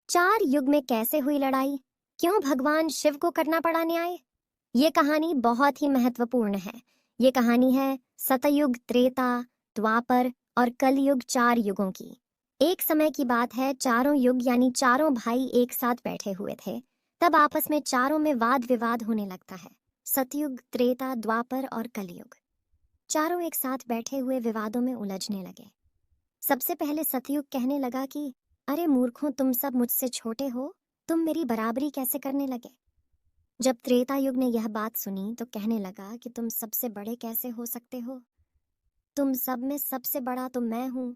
चार युग में कैसे हुई लड़ाई? क्यों भगवान शिव को करना पड़ा न्याय? ये कहानी बहुत ही महत्वपूर्ण है। ये कहानी है सतयुग, त्रेता, द्वापर और कलयुग, चार युगों की। एक समय की बात है, चारों युग यानी चारों भाई एक साथ बैठे हुए थे। तब आपस में चारों में वाद विवाद होने लगता है। सतयुग, त्रेता, द्वापर और कलयुग, चारों एक साथ बैठे हुए विवादों में उलझने लगे। सबसे पहले सतयुग कहने लगा कि अरे मूर्खों, तुम सब मुझसे छोटे हो, तुम मेरी बराबरी कैसे करने लगे? जब त्रेता युग ने यह बात सुनी तो कहने लगा कि तुम सबसे बड़े कैसे हो सकते हो? तुम सब में सबसे बड़ा तो मैं हूं,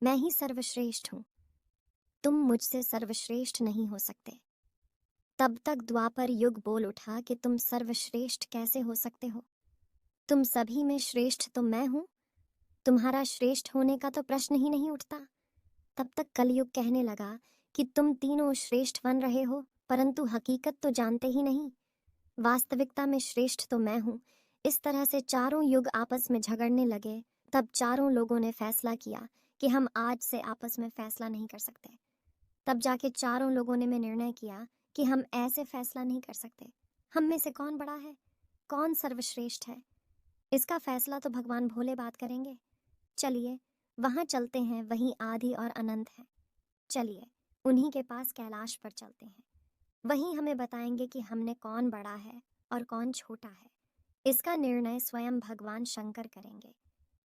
मैं ही सर्वश्रेष्ठ हूं। तुम मुझसे सर्वश्रेष्ठ नहीं हो सकते। तब तक द्वापर युग बोल उठा कि तुम सर्वश्रेष्ठ कैसे हो सकते हो? तुम सभी में श्रेष्ठ तो मैं हूं, तुम्हारा श्रेष्ठ होने का तो प्रश्न ही नहीं उठता। तब तक कलयुग कहने लगा कि तुम तीनों श्रेष्ठ बन रहे हो, परंतु हकीकत तो जानते ही नहीं। वास्तविकता में श्रेष्ठ तो मैं हूं। इस तरह से चारों युग आपस में झगड़ने लगे। तब चारों लोगों ने फैसला किया कि हम आज से आपस में फैसला नहीं कर सकते। तब जाके चारों लोगों ने निर्णय किया कि हम ऐसे फैसला नहीं कर सकते। हम में से कौन बड़ा है, कौन सर्वश्रेष्ठ है, इसका फैसला तो भगवान भोले बात करेंगे। चलिए वहां चलते हैं, वहीं आदि और अनंत है। चलिए उन्हीं के पास कैलाश पर चलते हैं। वहीं हमें बताएंगे कि हमने कौन बड़ा है और कौन छोटा है। इसका निर्णय स्वयं भगवान शंकर करेंगे।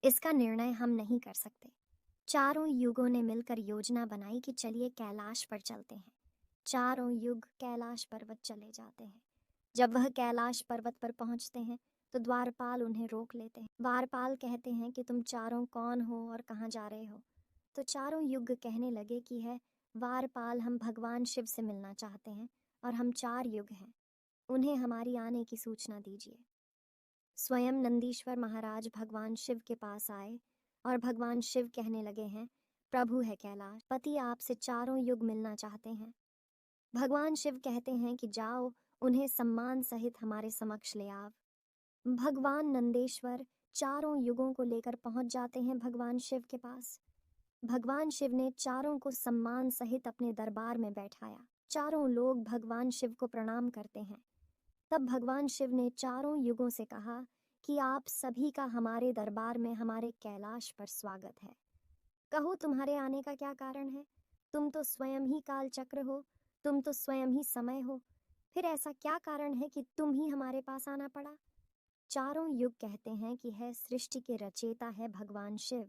इसका निर्णय हम नहीं कर सकते। चारों युगों ने मिलकर योजना बनाई कि चलिए कैलाश पर चलते हैं। चारों युग कैलाश पर्वत चले जाते हैं। जब वह कैलाश पर्वत पर पहुंचते हैं तो द्वारपाल उन्हें रोक लेते हैं। द्वारपाल कहते हैं कि तुम चारों कौन हो और कहाँ जा रहे हो? तो चारों युग कहने लगे कि है द्वारपाल, हम भगवान शिव से मिलना चाहते हैं और हम चार युग हैं, उन्हें हमारी आने की सूचना दीजिए। स्वयं नंदीश्वर महाराज भगवान शिव के पास आए और भगवान शिव कहने लगे हैं, प्रभु है कैलाश पति, आपसे चारों युग मिलना चाहते हैं। भगवान शिव कहते हैं कि जाओ, उन्हें सम्मान सहित हमारे समक्ष ले आओ। भगवान नंदेश्वर चारों युगों को लेकर पहुंच जाते हैं भगवान शिव के पास। भगवान शिव ने चारों को सम्मान सहित अपने दरबार में बैठाया। चारों लोग भगवान शिव को प्रणाम करते हैं। तब भगवान शिव ने चारों युगों से कहा कि आप सभी का हमारे दरबार में, हमारे कैलाश पर स्वागत है। कहो तुम्हारे आने का क्या कारण है? तुम तो स्वयं ही काल चक्र हो, तुम तो स्वयं ही समय हो, फिर ऐसा क्या कारण है कि तुम ही हमारे पास आना पड़ा? चारों युग कहते हैं कि है सृष्टि के रचयिता है भगवान शिव।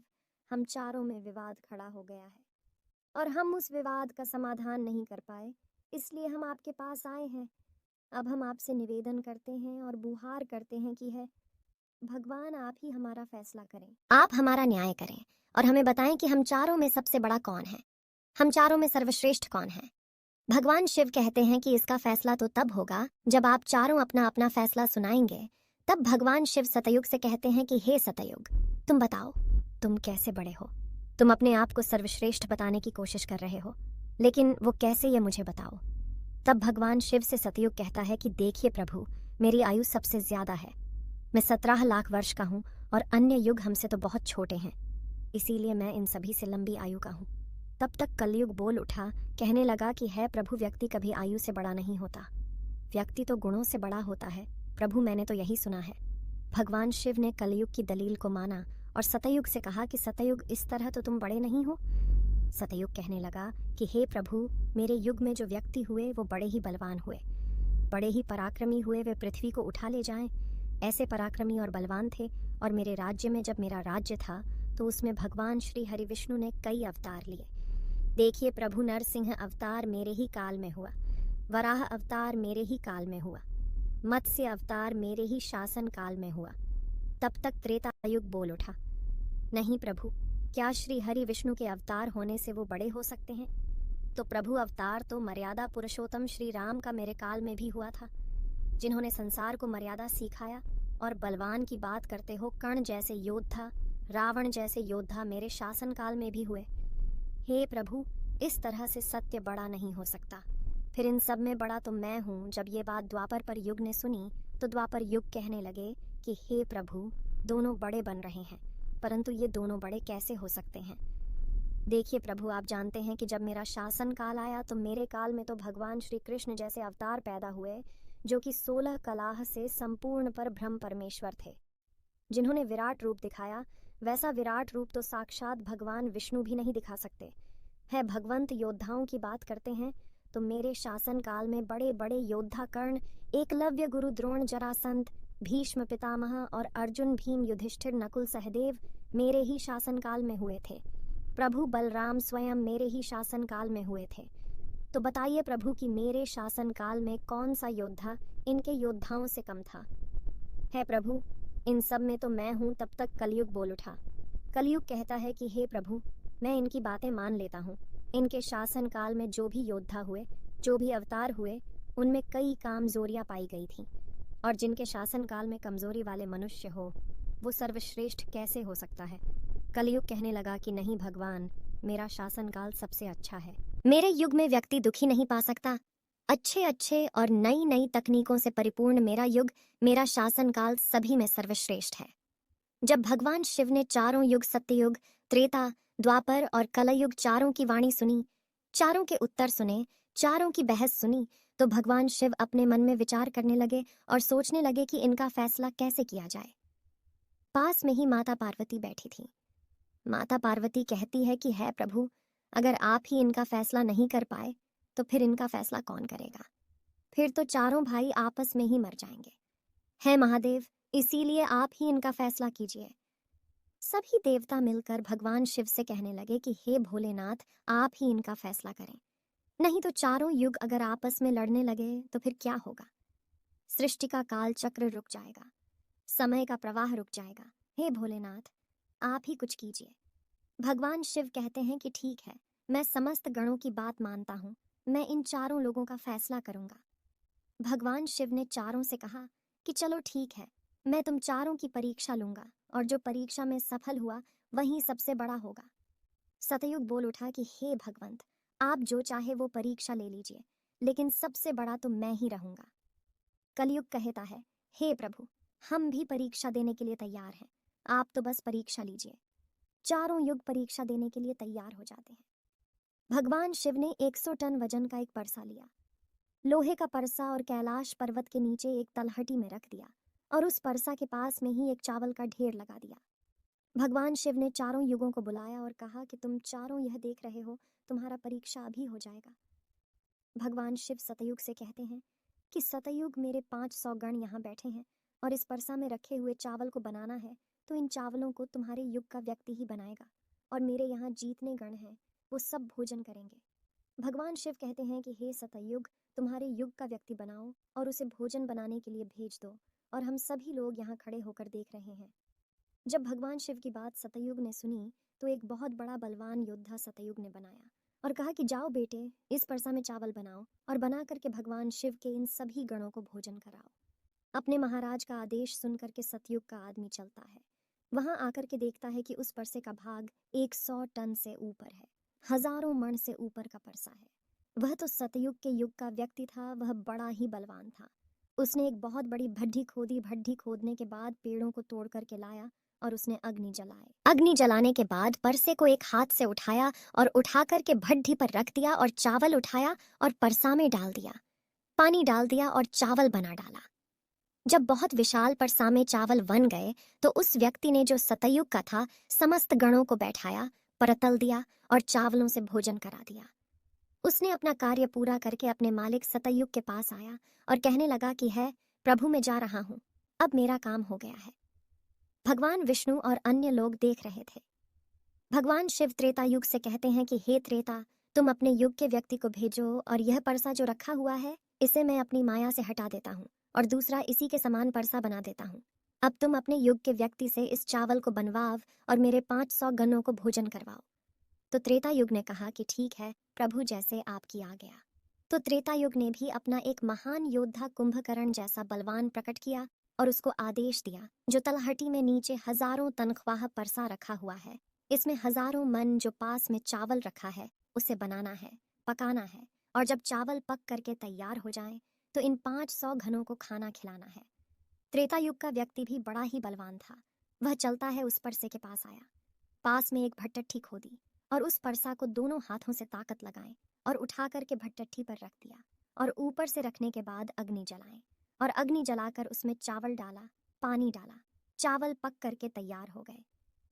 हम चारों में विवाद खड़ा हो गया है और हम उस विवाद का समाधान नहीं कर पाए, इसलिए हम आपके पास आए हैं। अब हम आपसे निवेदन करते हैं और गुहार करते हैं कि है भगवान, आप ही हमारा फैसला करें, आप हमारा न्याय करें और हमें बताएं कि हम चारों में सबसे बड़ा कौन है, हम चारों में सर्वश्रेष्ठ कौन है। भगवान शिव कहते हैं कि इसका फैसला तो तब होगा जब आप चारों अपना अपना फैसला सुनाएंगे। तब भगवान शिव सतयुग से कहते हैं कि हे सतयुग, तुम बताओ, तुम कैसे बड़े हो? तुम अपने आप को सर्वश्रेष्ठ बताने की कोशिश कर रहे हो, लेकिन वो कैसे, ये मुझे बताओ। तब भगवान शिव से सतयुग कहता है कि देखिए प्रभु, मेरी आयु सबसे ज्यादा है, मैं 17 लाख वर्ष का हूँ और अन्य युग हमसे तो बहुत छोटे हैं, इसीलिए मैं इन सभी से लंबी आयु का हूँ। तब तक कलयुग बोल उठा, कहने लगा कि है प्रभु, व्यक्ति कभी आयु से बड़ा नहीं होता, व्यक्ति तो गुणों से बड़ा होता है। प्रभु, मैंने तो यही सुना है। भगवान शिव ने कलयुग की दलील को माना और सतयुग से कहा कि सतयुग, इस तरह तो तुम बड़े नहीं हो। सतयुग कहने लगा कि हे प्रभु, मेरे युग में जो व्यक्ति हुए वो बड़े ही बलवान हुए, बड़े ही पराक्रमी हुए, वे पृथ्वी को उठा ले जाएं, ऐसे पराक्रमी और बलवान थे। और मेरे राज्य में, जब मेरा राज्य था, तो उसमें भगवान श्री हरि विष्णु ने कई अवतार लिए। देखिए प्रभु, नरसिंह अवतार मेरे ही काल में हुआ, वराह अवतार मेरे ही काल में हुआ, मत्स्य अवतार मेरे ही शासन काल में हुआ। तब तक त्रेता युग बोल उठा, नहीं प्रभु, क्या श्री हरि विष्णु के अवतार होने से वो बड़े हो सकते हैं? तो प्रभु, अवतार तो मर्यादा पुरुषोत्तम श्री राम का मेरे काल में भी हुआ था, जिन्होंने संसार को मर्यादा सिखाया। और बलवान की बात करते हो, कर्ण जैसे योद्धा, रावण जैसे योद्धा मेरे शासन काल में भी हुए। हे प्रभु, इस तरह से सत्य बड़ा नहीं हो सकता, फिर इन सब में बड़ा तो मैं हूँ। जब ये बात द्वापर पर युग ने सुनी तो द्वापर युग कहने लगे कि हे प्रभु, दोनों बड़े बन रहे हैं, परंतु ये दोनों बड़े कैसे हो सकते हैं? देखिए प्रभु, आप जानते हैं कि जब मेरा शासन काल आया तो मेरे काल में तो भगवान श्री कृष्ण जैसे अवतार पैदा हुए जो कि 16 कलाह से संपूर्ण पर ब्रह्म परमेश्वर थे, जिन्होंने विराट रूप दिखाया। वैसा विराट रूप तो साक्षात भगवान विष्णु भी नहीं दिखा सकते। है भगवंत योद्धाओं की बात करते हैं तो मेरे शासन काल में बड़े बड़े योद्धा कर्ण, एकलव्य, गुरु द्रोण, जरासंध, भीष्म पितामह और अर्जुन, भीम, युधिष्ठिर, नकुल, सहदेव मेरे ही शासन काल में हुए थे। प्रभु बलराम स्वयं मेरे ही शासन काल में हुए थे। तो बताइए प्रभु कि मेरे शासन काल में कौन सा योद्धा इनके योद्धाओं से कम था? है प्रभु, इन सब में तो मैं हूँ। तब तक कलयुग बोल उठा। कलयुग कहता है कि हे प्रभु, मैं इनकी बातें मान लेता हूँ। इनके शासन काल में जो भी योद्धा हुए, जो भी अवतार हुए, उनमें कई कामजोरियां पाई गई थी, और जिनके शासन काल में कमजोरी वाले मनुष्य हो, वो सर्वश्रेष्ठ कैसे हो सकता है? कलयुग कहने लगा कि नहीं भगवान, मेरा शासन काल सबसे अच्छा है। मेरे युग में व्यक्ति दुखी नहीं पा सकता। अच्छे अच्छे और नई नई तकनीकों से परिपूर्ण मेरा युग, मेरा शासन काल सभी में सर्वश्रेष्ठ है। जब भगवान शिव ने चारों युग, सत्ययुग, त्रेता, द्वापर और कलयुग चारों की वाणी सुनी, चारों के उत्तर सुने, चारों की बहस सुनी, तो भगवान शिव अपने मन में विचार करने लगे और सोचने लगे कि इनका फैसला कैसे किया जाए। पास में ही माता पार्वती बैठी थी। माता पार्वती कहती है कि है प्रभु, अगर आप ही इनका फैसला नहीं कर पाए तो फिर इनका फैसला कौन करेगा? फिर तो चारों भाई आपस में ही मर जाएंगे। है महादेव, इसीलिए आप ही इनका फैसला कीजिए। सभी देवता मिलकर भगवान शिव से कहने लगे कि हे भोलेनाथ, आप ही इनका फैसला करें। नहीं तो चारों युग अगर आपस में लड़ने लगे तो फिर क्या होगा? सृष्टि का काल चक्र रुक जाएगा, समय का प्रवाह रुक जाएगा। हे भोलेनाथ, आप ही कुछ कीजिए। भगवान शिव कहते हैं कि ठीक है, मैं समस्त गणों की बात मानता हूँ, मैं इन चारों लोगों का फैसला करूंगा। भगवान शिव ने चारों से कहा कि चलो ठीक है, मैं तुम चारों की परीक्षा लूंगा, और जो परीक्षा में सफल हुआ वही सबसे बड़ा होगा। सतयुग बोल उठा कि हे भगवंत, आप जो चाहे वो परीक्षा ले लीजिए, लेकिन सबसे बड़ा तो मैं ही रहूंगा। कलयुग कहता है, हे प्रभु, हम भी परीक्षा देने के लिए तैयार हैं, आप तो बस परीक्षा लीजिए। चारों युग परीक्षा देने के लिए तैयार हो जाते हैं। भगवान शिव ने 100 टन वजन का एक परसा लिया, लोहे का परसा, और कैलाश पर्वत के नीचे एक तलहटी में रख दिया, और उस परसा के पास में ही एक चावल का ढेर लगा दिया। भगवान शिव ने चारों युगों को बुलाया और कहा कि तुम चारों यह देख रहे हो, तुम्हारा परीक्षा अभी हो जाएगा। भगवान शिव सतयुग से कहते हैं कि सतयुग, मेरे 500 गण यहाँ बैठे हैं, और इस परसा में रखे हुए चावल को बनाना है तो इन चावलों को तुम्हारे युग का व्यक्ति ही बनाएगा, और मेरे यहाँ जीतने गण हैं, वो सब भोजन करेंगे। भगवान शिव कहते हैं कि हे सतयुग, तुम्हारे युग का व्यक्ति बनाओ और उसे भोजन बनाने के लिए भेज दो, और हम सभी लोग यहाँ खड़े होकर देख रहे हैं। जब भगवान शिव की बात सतयुग ने सुनी तो एक बहुत बड़ा बलवान योद्धा सतयुग ने बनाया और कहा कि जाओ बेटे, इस परसा में चावल बनाओ और बना करके भगवान शिव के इन सभी गणों को भोजन कराओ। अपने महाराज का आदेश सुन करके सतयुग का आदमी चलता है। वहां आकर के देखता है कि उस परसे का भाग 100 टन से ऊपर है, हजारों मण से ऊपर का परसा है। वह तो सतयुग के युग का व्यक्ति था, वह बड़ा ही बलवान था। उसने एक बहुत बड़ी भट्ठी खोदी, भट्ठी खोदने के बाद पेड़ों को तोड़ करके लाया और उसने अग्नि जलाई। अग्नि जलाने के बाद परसे को एक हाथ से उठाया और उठा करके भट्ठी पर रख दिया, और चावल उठाया और परसा में डाल दिया, पानी डाल दिया और चावल बना डाला। जब बहुत विशाल परसा में चावल बन गए तो उस व्यक्ति ने, जो सतयुग का था, समस्त गणों को बैठाया, परतल दिया और चावलों से भोजन करा दिया। उसने अपना कार्य पूरा करके अपने मालिक सतयुग के पास आया और कहने लगा कि है प्रभु, मैं जा रहा हूँ, अब मेरा काम हो गया है। भगवान विष्णु और अन्य लोग देख रहे थे। भगवान शिव त्रेता युग से कहते हैं कि हे त्रेता, तुम अपने युग के व्यक्ति को भेजो, और यह परसा जो रखा हुआ है इसे मैं अपनी माया से हटा देता हूँ और दूसरा इसी के समान परसा बना देता हूँ। अब तुम अपने युग के व्यक्ति से इस चावल को बनवाओ और मेरे 500 गणों को भोजन करवाओ। तो त्रेता युग ने कहा कि ठीक है प्रभु, जैसे आपकी आ गया। तो त्रेता युग ने भी अपना एक महान योद्धा कुंभकर्ण जैसा बलवान प्रकट किया और उसको आदेश दिया, जो तलहटी में नीचे हजारों तनख्वाह परसा रखा हुआ है, इसमें हजारों मन जो पास में चावल रखा है उसे बनाना है, पकाना है, और जब चावल पक करके तैयार हो जाए तो इन 500 घनों को खाना खिलाना है। त्रेता युग का व्यक्ति भी बड़ा ही बलवान था। वह चलता है उस परसे के पास आया, पास में एक भट्टी खोदी और उस परसा को दोनों हाथों से ताकत लगाएं और उठा करके भट्टट्ठी पर रख दिया और ऊपर से रखने के बाद अग्नि जलाएं और अग्नि जलाकर उसमें चावल डाला, पानी डाला। चावल पक करके तैयार हो गए।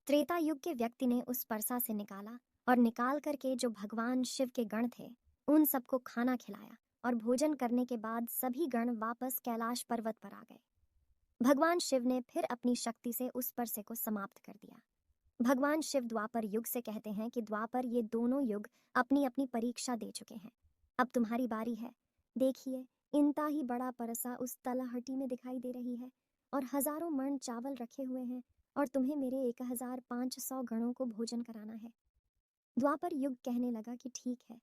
त्रेता युग के व्यक्ति ने उस परसा से निकाला और निकाल करके जो भगवान शिव के गण थे उन सबको खाना खिलाया और भोजन करने के बाद सभी गण वापस कैलाश पर्वत पर आ गए। भगवान शिव ने फिर अपनी शक्ति से उस परसे को समाप्त कर दिया। भगवान शिव द्वापर युग से कहते हैं कि द्वापर ये दोनों युग अपनी अपनी परीक्षा दे चुके हैं, अब तुम्हारी बारी है। देखिए, इनता ही बड़ा परसा उस तलहटी में दिखाई दे रही है और हजारों मण चावल रखे हुए हैं और तुम्हें मेरे 1500 गणों को भोजन कराना है। द्वापर युग कहने लगा कि ठीक है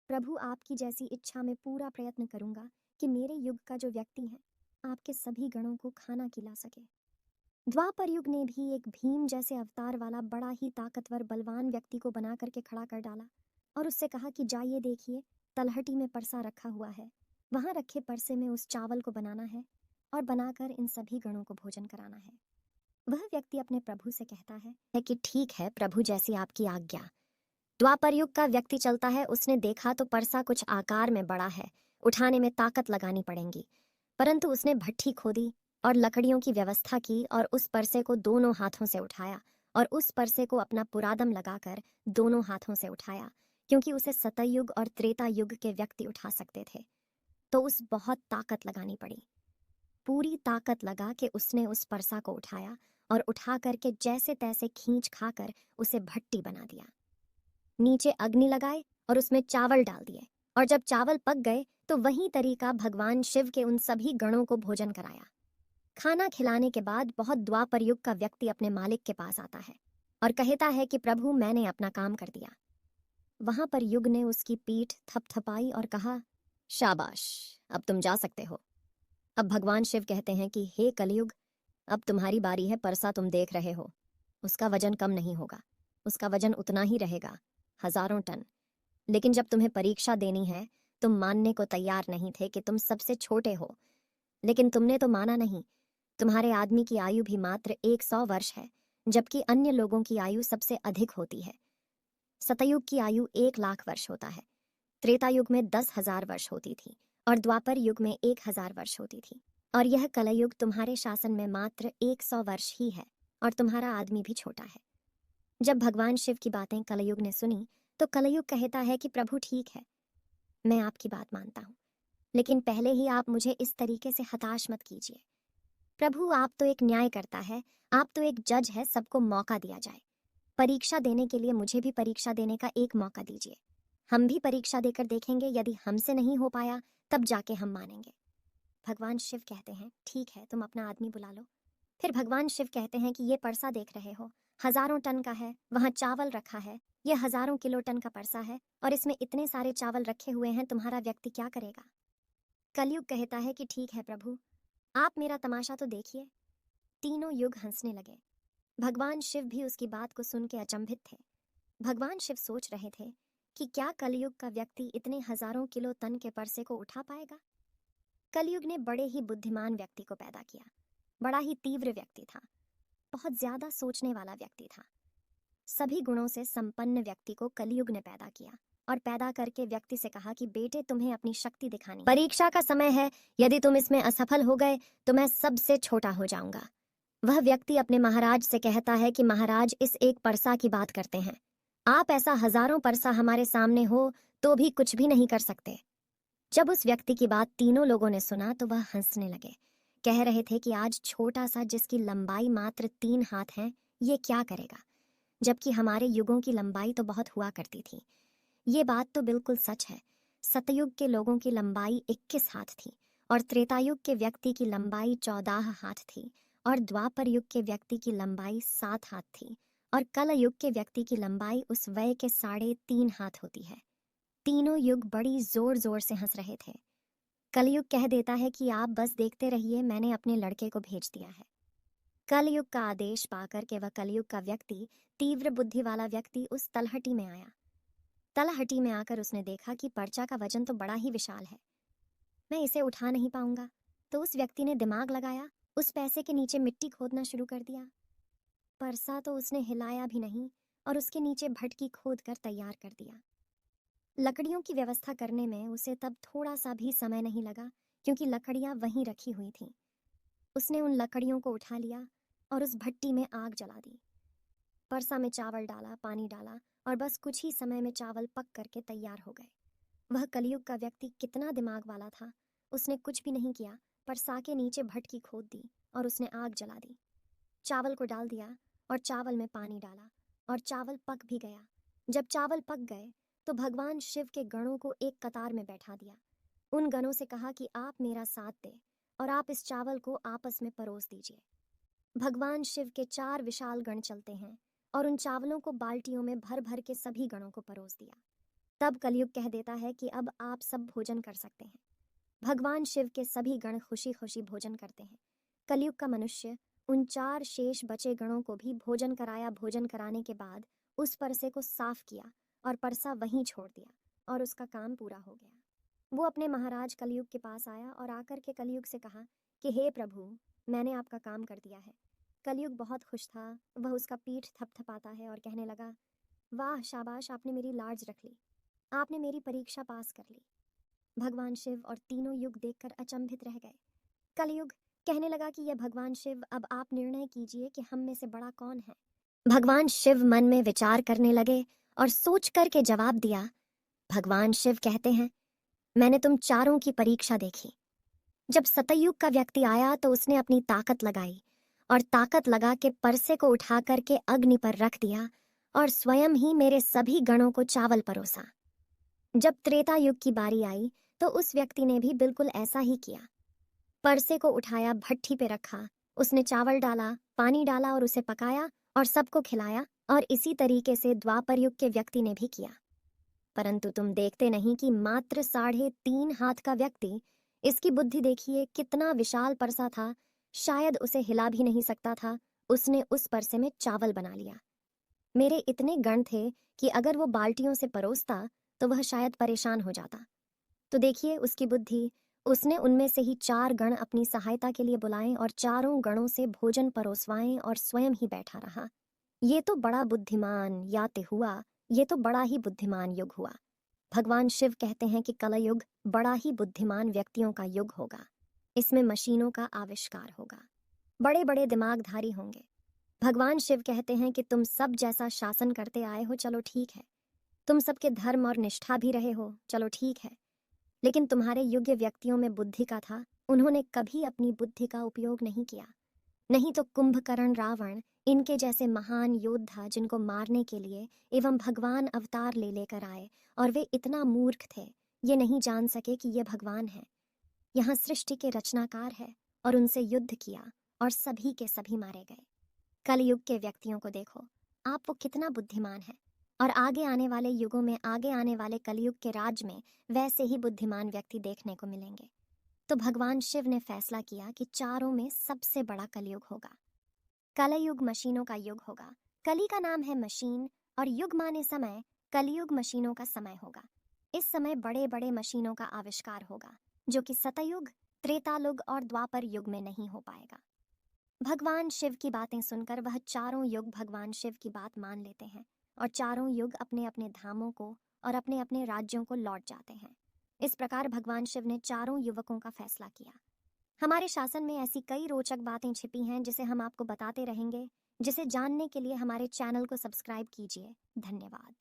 प्रभु, आपकी जैसी इच्छा में पूरा प्रयत्न करूंगा कि मेरे युग का जो व्यक्ति है आपके सभी गणों को खाना खिला सके। द्वापर युग ने भी एक भीम जैसे अवतार वाला बड़ा ही ताकतवर बलवान व्यक्ति को बना करके खड़ा कर डाला और उससे कहा कि जाइए, देखिए तलहटी में परसा रखा हुआ है, वहां रखे परसे में उस चावल को बनाना है और बनाकर इन सभी गणों को भोजन कराना है। वह व्यक्ति अपने प्रभु से कहता है कि ठीक है प्रभु, जैसी आपकी आज्ञा। द्वापर युग का व्यक्ति चलता है, उसने देखा तो परसा कुछ आकार में बड़ा है, उठाने में ताकत लगानी पड़ेगी, परंतु उसने भट्ठी खोदी और लकड़ियों की व्यवस्था की और उस परसे को दोनों हाथों से उठाया और उस परसे को अपना पुरादम लगाकर दोनों हाथों से उठाया, क्योंकि उसे सतयुग और त्रेता युग के व्यक्ति उठा सकते थे, तो उस बहुत ताकत लगानी पड़ी। पूरी ताकत लगा के उसने उस परसा को उठाया और उठा करके जैसे तैसे खींच खाकर उसे भट्टी बना दिया। नीचे अग्नि लगाए और उसमें चावल डाल दिए और जब चावल पक गए तो वही तरीका भगवान शिव के उन सभी गणों को भोजन कराया। खाना खिलाने के बाद बहुत द्वापर युग का व्यक्ति अपने मालिक के पास आता है और कहता है कि प्रभु, मैंने अपना काम कर दिया। वहां पर युग ने उसकी पीठ थपथपाई और कहा, शाबाश, अब तुम जा सकते हो। अब भगवान शिव कहते हैं कि हे कलयुग, अब तुम्हारी बारी है। परसा तुम देख रहे हो, उसका वजन कम नहीं होगा, उसका वजन उतना ही रहेगा, 1000 टन। लेकिन जब तुम्हें परीक्षा देनी है, तुम मानने को तैयार नहीं थे कि तुम सबसे छोटे हो, लेकिन तुमने तो माना नहीं। तुम्हारे आदमी की आयु भी मात्र 100 वर्ष है, जबकि अन्य लोगों की आयु सबसे अधिक होती है। सतयुग की आयु 1,00,000 वर्ष होता है, त्रेता युग में 10,000 वर्ष होती थी और द्वापर युग में 1,000 वर्ष होती थी, और यह कलयुग तुम्हारे शासन में मात्र 100 वर्ष ही है और तुम्हारा आदमी भी छोटा है। जब भगवान शिव की बातें कलयुग ने सुनी तो कलयुग कहता है कि प्रभु ठीक है, मैं आपकी बात मानता हूँ, लेकिन पहले ही आप मुझे इस तरीके से हताश मत कीजिए। प्रभु, आप तो एक न्याय करता है, आप तो एक जज है, सबको मौका दिया जाए। परीक्षा देने के लिए मुझे भी परीक्षा देने का एक मौका दीजिए। हम भी परीक्षा देकर देखेंगे, यदि हमसे नहीं हो पाया तब जाके हम मानेंगे। भगवान शिव कहते हैं ठीक है, तुम अपना आदमी बुला लो। फिर भगवान शिव कहते हैं कि ये परसा देख रहे हो, 1000 टन का है, वहां चावल रखा है, ये 1000 किलो टन का परसा है और इसमें इतने सारे चावल रखे हुए हैं, तुम्हारा व्यक्ति क्या करेगा? कलयुग कहता है कि ठीक है प्रभु, आप मेरा तमाशा तो देखिए। तीनों युग हंसने लगे। भगवान शिव भी उसकी बात को सुन के अचंभित थे। भगवान शिव सोच रहे थे कि क्या कलयुग का व्यक्ति इतने 1000 किलो टन के परसे को उठा पाएगा? कलयुग ने बड़े ही बुद्धिमान व्यक्ति को पैदा किया, बड़ा ही तीव्र व्यक्ति था, बहुत ज्यादा सोचने वाला व्यक्ति था। सभी गुणों से संपन्न व्यक्ति को कलयुग ने पैदा किया और पैदा करके व्यक्ति से कहा कि बेटे, तुम्हें अपनी शक्ति दिखानी, परीक्षा का समय है, यदि तुम इसमें असफल हो गए तो मैं सबसे छोटा हो जाऊंगा। वह व्यक्ति अपने महाराज से कहता है कि महाराज, इस एक परसा की बात करते हैं, आप ऐसा 1000 परसा हमारे सामने हो तो भी कुछ भी नहीं कर सकते। जब उस व्यक्ति की बात तीनों लोगों ने सुना तो वह हंसने लगे, कह रहे थे कि आज छोटा सा जिसकी लंबाई मात्र 3 हाथ है, ये क्या करेगा, जबकि हमारे युगों की लंबाई तो बहुत हुआ करती थी। ये बात तो बिल्कुल सच है। सतयुग के लोगों की लंबाई 21 हाथ थी और त्रेतायुग के व्यक्ति की लंबाई 14 हाथ थी और द्वापर युग के व्यक्ति की लंबाई 7 हाथ थी और कल युग के व्यक्ति की लंबाई उस वय के 3.5 हाथ होती है। तीनों युग बड़ी जोर जोर से हंस रहे थे। कलयुग कह देता है कि आप बस देखते रहिए, मैंने अपने लड़के को भेज दिया है। कलयुग का आदेश पाकर के वह कलयुग का व्यक्ति, तीव्र बुद्धि वाला व्यक्ति, उस तलहटी में आया। तलहटी में आकर उसने देखा कि पर्चा का वजन तो बड़ा ही विशाल है, मैं इसे उठा नहीं पाऊंगा। तो उस व्यक्ति ने दिमाग लगाया, उस पैसे के नीचे मिट्टी खोदना शुरू कर दिया। परसा तो उसने हिलाया भी नहीं, और उसके नीचे भटकी खोद कर तैयार कर दिया। लकड़ियों की व्यवस्था करने में उसे तब थोड़ा सा भी समय नहीं लगा, क्योंकि लकड़ियां वहीं रखी हुई थीं। उसने उन लकड़ियों को उठा लिया और उस भट्टी में आग जला दी। परसा में चावल डाला, पानी डाला, और बस कुछ ही समय में चावल पक करके तैयार हो गए। वह कलयुग का व्यक्ति कितना दिमाग वाला था। उसने कुछ भी नहीं किया, परसा के नीचे भट्टी खोद दी और उसने आग जला दी। चावल को डाल दिया और चावल में पानी डाला और चावल पक भी गया। जब चावल पक गए तो भगवान शिव के गणों को एक कतार में बैठा दिया। उन गणों से कहा कि आप मेरा साथ दें और आप इस चावल को आपस में परोस दीजिए। भगवान शिव के 4 विशाल गण चलते हैं और उन चावलों को बाल्टियों में भर भर के सभी गणों को परोस दिया। तब कलयुग कह देता है कि अब आप सब भोजन कर सकते हैं। भगवान शिव के सभी गण खुशी खुशी भोजन करते हैं। कलयुग का मनुष्य उन 4 शेष बचे गणों को भी भोजन कराया। भोजन कराने के बाद उस परसे को साफ किया और परसा वहीं छोड़ दिया और उसका काम पूरा हो गया। वो अपने महाराज कलयुग के पास आया और आकर के कलयुग से कहा कि हे प्रभु, मैंने आपका काम कर दिया है। कलयुग बहुत खुश था। वह उसका पीठ थपथपाता है और कहने लगा, वाह शाबाश, आपने मेरी लाज रख ली, आपने मेरी परीक्षा पास कर ली। भगवान शिव और तीनों युग देखकर अचंभित रह गए। कलयुग कहने लगा कि यह भगवान शिव, अब आप निर्णय कीजिए कि हम में से बड़ा कौन है। भगवान शिव मन में विचार करने लगे और सोच करके जवाब दिया। भगवान शिव कहते हैं, मैंने तुम चारों की परीक्षा देखी। जब सतयुग का व्यक्ति आया तो उसने अपनी ताकत लगाई और ताकत लगा के परसे को उठा करके अग्नि पर रख दिया और स्वयं ही मेरे सभी गणों को चावल परोसा। जब त्रेता युग की बारी आई तो उस व्यक्ति ने भी बिल्कुल ऐसा ही किया। परसे को उठाया, भट्ठी पे रखा, उसने चावल डाला, पानी डाला और उसे पकाया और सबको खिलाया। और इसी तरीके से द्वापर युग के व्यक्ति ने भी किया। परंतु तुम देखते नहीं कि मात्र 3.5 हाथ का व्यक्ति, इसकी बुद्धि देखिए, कितना विशाल परसा था, शायद उसे हिला भी नहीं सकता था, उसने उस परसे में चावल बना लिया। मेरे इतने गण थे कि अगर वो बाल्टियों से परोसता तो वह शायद परेशान हो जाता। तो देखिए उसकी बुद्धि, उसने उनमें से ही 4 गण अपनी सहायता के लिए बुलाए और चारों गणों से भोजन परोसवाएं और स्वयं ही बैठा रहा। ये तो बड़ा बुद्धिमान याते हुआ, ये तो बड़ा ही बुद्धिमान युग हुआ। भगवान शिव कहते हैं कि कलयुग बड़ा ही बुद्धिमान व्यक्तियों का युग होगा। इसमें मशीनों का आविष्कार होगा, बड़े बड़े दिमागधारी होंगे। भगवान शिव कहते हैं कि तुम सब जैसा शासन करते आए हो, चलो ठीक है, तुम सबके धर्म और निष्ठा भी रहे हो, चलो ठीक है, लेकिन तुम्हारे योग्य व्यक्तियों में बुद्धि का था, उन्होंने कभी अपनी बुद्धि का उपयोग नहीं किया। नहीं तो कुंभकर्ण, रावण, इनके जैसे महान योद्धा जिनको मारने के लिए एवं भगवान अवतार ले लेकर आए, और वे इतना मूर्ख थे, ये नहीं जान सके कि ये भगवान है, यहाँ सृष्टि के रचनाकार है, और उनसे युद्ध किया और सभी के सभी मारे गए। कलयुग के व्यक्तियों को देखो, आप वो कितना बुद्धिमान है, और आगे आने वाले युगों में, आगे आने वाले कलयुग के राज में वैसे ही बुद्धिमान व्यक्ति देखने को मिलेंगे। तो भगवान शिव ने फैसला किया कि चारों में सबसे बड़ा कलयुग होगा। कलयुग मशीनों का युग होगा। कली का नाम है मशीन और युग माने समय, कलयुग मशीनों का समय होगा। इस समय बड़े बड़े मशीनों का आविष्कार होगा, जो कि सतयुग, त्रेतायुग और द्वापर युग में नहीं हो पाएगा। भगवान शिव की बातें सुनकर वह चारों युग भगवान शिव की बात मान लेते हैं और चारों युग अपने अपने धामों को और अपने अपने राज्यों को लौट जाते हैं। इस प्रकार भगवान शिव ने चारों युवकों का फैसला किया। हमारे शासन में ऐसी कई रोचक बातें छिपी हैं जिसे हम आपको बताते रहेंगे, जिसे जानने के लिए हमारे चैनल को सब्सक्राइब कीजिए। धन्यवाद।